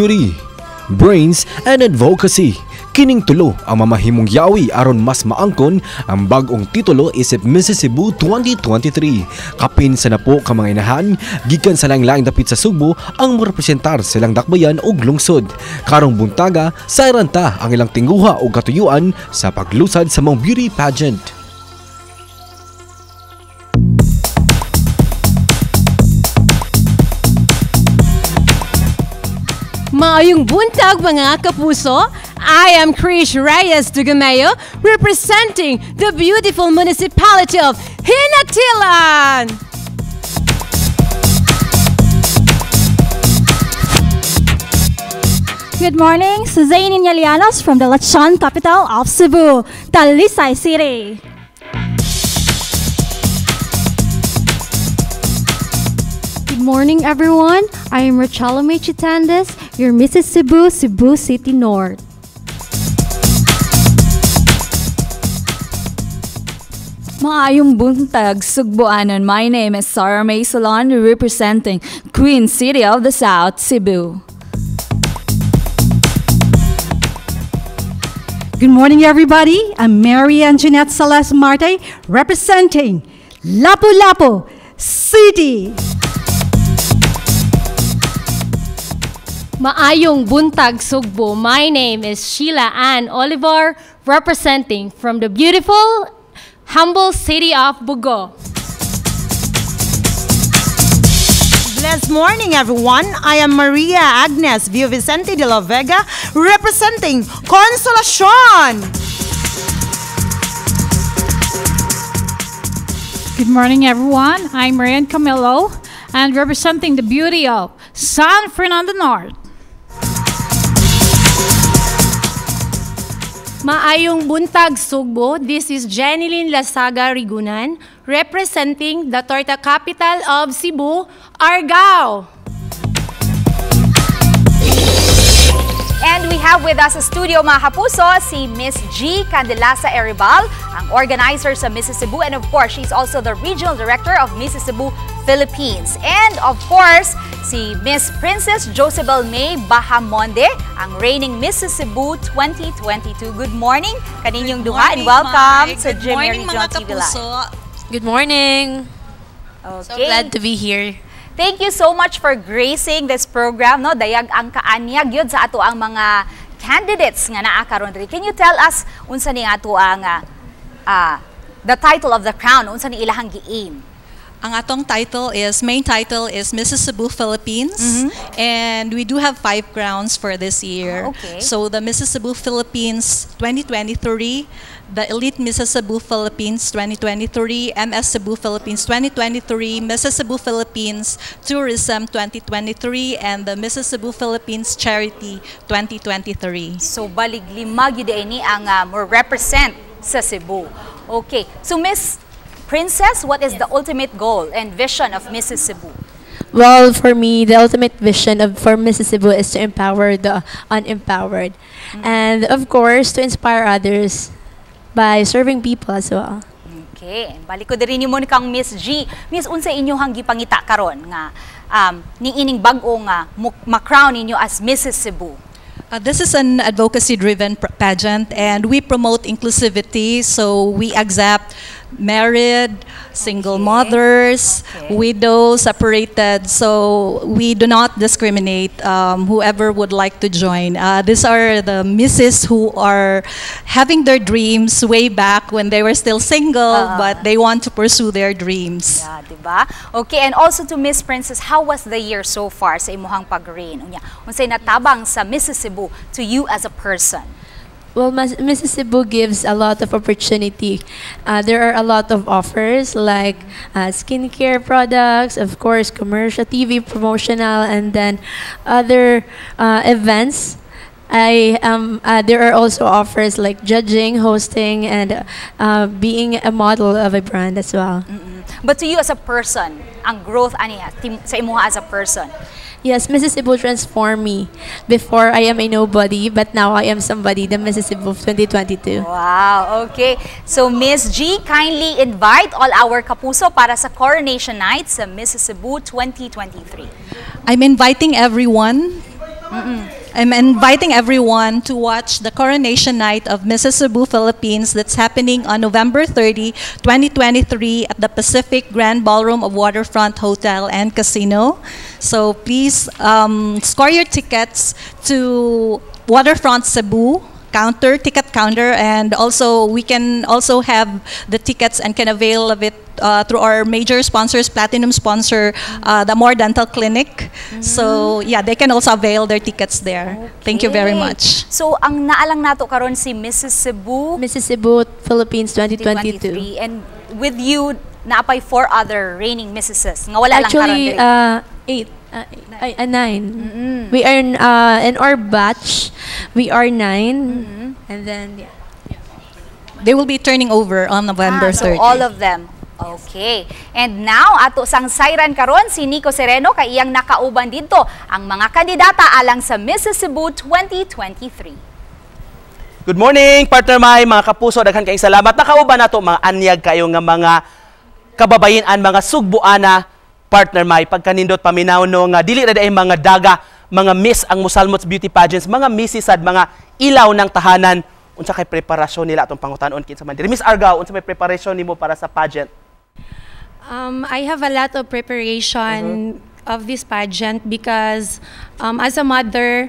beauty, brains, and advocacy. Kining tulo ang mamahimong yawe aron mas maangkon ang bag-ong titulo isip Mrs. Cebu 2023. Kapin sa napo ka mga inahan, gikan sa laing-laing dapit sa Sugbo ang morepresentar silang dakbayan ug lungsod. Karong buntaga, sa iranta ang ilang tingguha o katuyuan sa paglusad sa mga beauty pageant. Maayong buntag mga kapuso, I am Krish Reyes de GMA, representing the beautiful municipality of Hinatilan. Good morning, Suzanne Inyalianos from the Lechon capital of Cebu, Talisay City. Good morning, everyone. I am Rachela Mechitandes, your Mrs. Cebu, Cebu City North. Maayong buntag, Sugboanon. My name is Sarah May Solon, representing Queen City of the South, Cebu. Good morning, everybody. I'm Mary Anjanette Celeste Marte, representing Lapu-Lapu City. Maayong buntag Sugbo. My name is Sheila Ann Olivar, representing from the beautiful, humble city of Bugo. Blessed morning, everyone. I am Maria Agnes Vio Vicente de la Vega, representing Consolacion. Good morning, everyone. I'm Marian Camilo, and representing the beauty of San Fernando North. Maayong buntag Sugbo. This is Jeneline Lasaga Rigunan, representing the Torta capital of Cebu, Argao. And we have with us sa studio mga kapuso si Miss G. Candelasa Eribal, ang organizer sa Mrs. Cebu, and of course, she's also the regional director of Mrs. Cebu, Philippines. And of course, si Miss Princess Josebel May Bahamonde, ang reigning Mrs. Cebu 2022. Good morning, kaninyong duha, and welcome sa GMA Regional TV Live. Good morning. Okay. So glad to be here. Thank you so much for gracing this program. No, dayag ang kaanyag yun sa ato ang mga candidates nga naa karon diri. Can you tell us unsa ni ato ang the title of the crown, unsa ni ilahang gi-aim? Ang atong main title is Mrs. Cebu Philippines, and we do have 5 crowns for this year. Okay. So the Mrs. Cebu Philippines 2023, the Elite Mrs. Cebu Philippines 2023, MS Cebu Philippines 2023, Mrs. Cebu Philippines Tourism 2023, and the Mrs. Cebu Philippines Charity 2023. So balig lima gyud ni ang more represent sa Cebu. Okay. So Miss Princess, what is the ultimate goal and vision of Mrs. Cebu? Well, for me, the ultimate vision for Mrs. Cebu is to empower the unempowered. And of course, to inspire others by serving people as well. Okay. Balik ko diri nimo ni kang Miss G. Miss, unsa inyohang gipangita karon nga ning ining bag-o nga ma-crown ninyo as Mrs. Cebu? This is an advocacy-driven pageant, and we promote inclusivity. So we accept married, single mothers, widows, separated. So we do not discriminate whoever would like to join. These are the misses who are having their dreams way back when they were still single, but they want to pursue their dreams. Yeah, diba? Okay, and also to Miss Princess, how was the year so far sa imuhang pag-reign? Unsay natabang sa Mrs. Cebu to you as a person? Well, Mrs. Cebu gives a lot of opportunity. There are a lot of offers like skincare products, of course, commercial, TV promotional, and then other events. There are also offers like judging, hosting, and being a model of a brand as well. But to you as a person, ang growth aniya sa imuha as a person? Yes, Mrs. Cebu transformed me. Before, I am a nobody, but now I am somebody, the Mrs. Cebu of 2022. Wow, okay. So, Miss G, kindly invite all our kapuso para sa Coronation Night sa Mrs. Cebu 2023. I'm inviting everyone I'm inviting everyone to watch the coronation night of Mrs. Cebu, Philippines that's happening on November 30, 2023 at the Pacific Grand Ballroom of Waterfront Hotel and Casino. So please score your tickets to Waterfront Cebu ticket counter, and also we can also have the tickets and can avail of it through our major sponsors, platinum sponsor, the More Dental Clinic. So yeah, they can also avail their tickets there. Thank you very much. So ang naalang nato karon si Mrs. Cebu, Philippines 2022. And with you, naapay 4 other reigning Mrs. Nga wala Actually, lang karon 8. 9. We are in our batch. We are 9, and then yeah. They will be turning over on November 30. So all of them. Okay. And now, ato sang sayran karon si Nico Sereno kay iyang nakauban dito ang mga kandidata alang sa Mrs. Cebu 2023. Good morning, partner May, mga kapuso, daghan kayong salamat. Nakauban nato mga anyag kayo nga mga kababayan, mga Sugboana, partner May, pagkanindot paminaw no nga dili na ay mga daga, mga miss ang Musalmots beauty pageants, mga missisad, mga ilaw ng tahanan. Unsa kay preparasyon nila atong pangutanon kinsa man diri? Miss Argao, unsa may preparasyon nimo para sa pageant? I have a lot of preparation of this pageant because as a mother,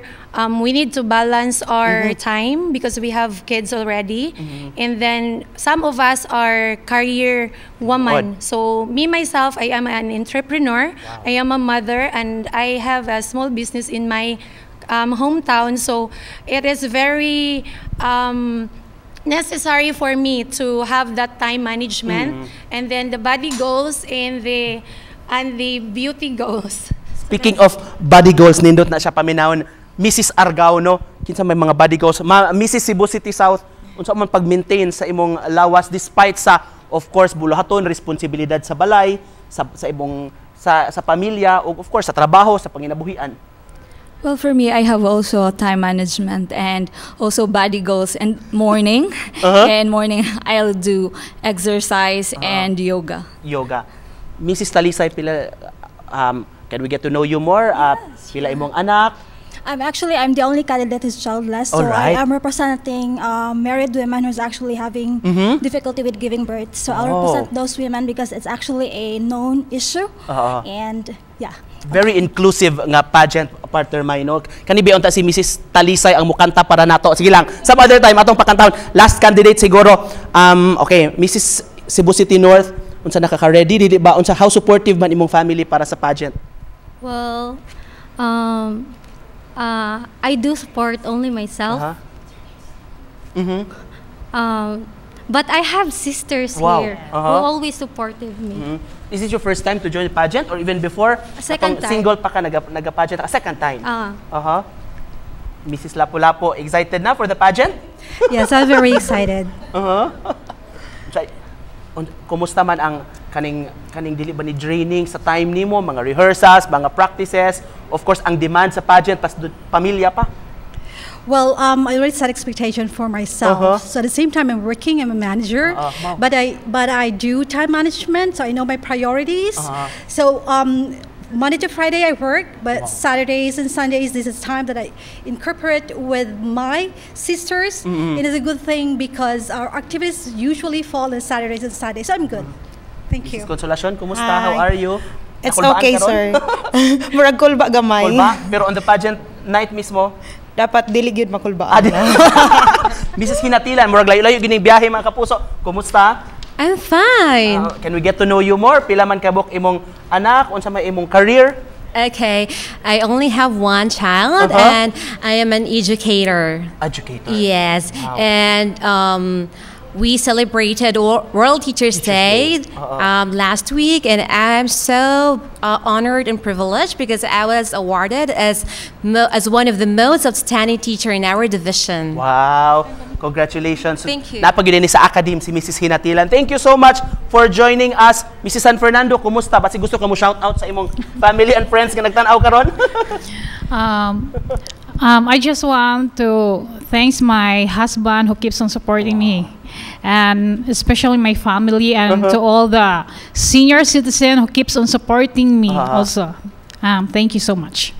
we need to balance our time because we have kids already. And then some of us are career women. So me, myself, I am an entrepreneur. Wow. I am a mother and I have a small business in my hometown. So it is very necessary for me to have that time management, and then the body goals and the beauty goals. Speaking of body goals, nindot na siya paminawon, Mrs. Argao, no? Kinsa may mga body goals. Mrs. Cebu City South, unsa man pag-maintain sa imong lawas despite sa, of course, buluhaton, responsibilidad sa balay, sa pamilya, o of course, sa trabaho, sa panginabuhian. Well, for me, I have also time management and also body goals and morning. And morning, I'll do exercise and yoga. Yoga. Mrs. Talisay, pila, can we get to know you more? Pila imong anak? Actually, I'm the only candidate who's childless, so I am representing married women who's actually having difficulty with giving birth. So I'll represent those women because it's actually a known issue. And yeah. Very inclusive nga pageant, partner May, no? Kanibiyon ta si Mrs. Talisay ang mukanta para nato. Sige lang, some other time atong pakantahon. Last candidate siguro. Okay, Mrs. Cebu City North, unsa nakaka-ready dili ba? Unsa, how supportive man imong family para sa pageant? Well, I do support only myself. But I have sisters here who always supported me. Is this your first time to join the pageant or even before? Second time. Single pa ka nag-pageant? Second time? Mrs. Lapu-Lapu, excited na for the pageant? Yes, I'm very excited. Kumusta man ang kaning dili ba ni draining sa time nimo, mga rehearsals, mga practices, of course ang demand sa pageant pas pamilya pa? Well, I already set expectation for myself. So at the same time, I'm working. I'm a manager, but I do time management. So I know my priorities. So Monday to Friday I work, but Saturdays and Sundays this is time that I incorporate with my sisters. It is a good thing because our activities usually fall on Saturdays and Sundays. So I'm good. Thank you. Consolacion, kumusta? How are you? It's okay, sir. Murag kulba gamay. Kulba? Pero on the pageant night mismo, dapat dili gyud makulbaan. Mrs. Hinatilan, murag layo-layo gining biyahe mga kapuso. Kumusta? I'm fine. Can we get to know you more? Pila man kabuk imong anak, unsa may imong career? Okay, I only have one child and I am an educator. Educator? Yes, and we celebrated World Teachers Day last week, and I'm so honored and privileged because I was awarded as one of the most outstanding teacher in our division. Wow! Congratulations. Thank you. Napagili ni sa Academe si Mrs. Hinatilan. Thank you so much for joining us. Mrs. San Fernando, kumusta? Basi gusto ka mo shout out sa imong family and friends nga nagtanaw karon? I just want to thank my husband who keeps on supporting me, and especially my family, and to all the senior citizen who keeps on supporting me also. Thank you so much.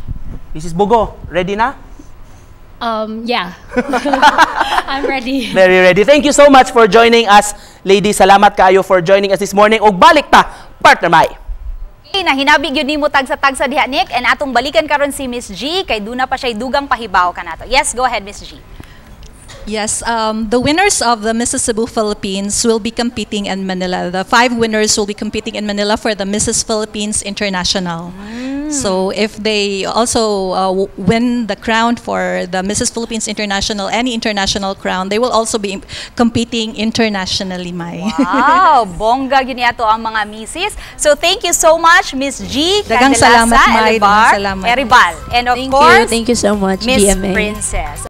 Mrs. Bugo, ready na? Yeah. I'm ready. Very ready. Thank you so much for joining us, ladies. Salamat kayo for joining us this morning. Og balik ta, partner Mai. Okay, nahinabig yun ni mo tagsa-tagsa diha, Nick, and atong balikan karon si Miss G, kay duna pa siya dugang pahibaw kanato. Yes, go ahead, Miss G. Yes, the winners of the Mrs. Cebu Philippines will be competing in Manila. The 5 winners will be competing in Manila for the Mrs. Philippines International. So if they also win the crown for the Mrs. Philippines International, any international crown, they will also be competing internationally, Mai. Wow, bongga yun yato ang mga misis. So thank you so much, Miss G. Dagang salamat, Mai. Dagang salamat. Eribal. And of course, Thank you so much, Miss GMA. Princess.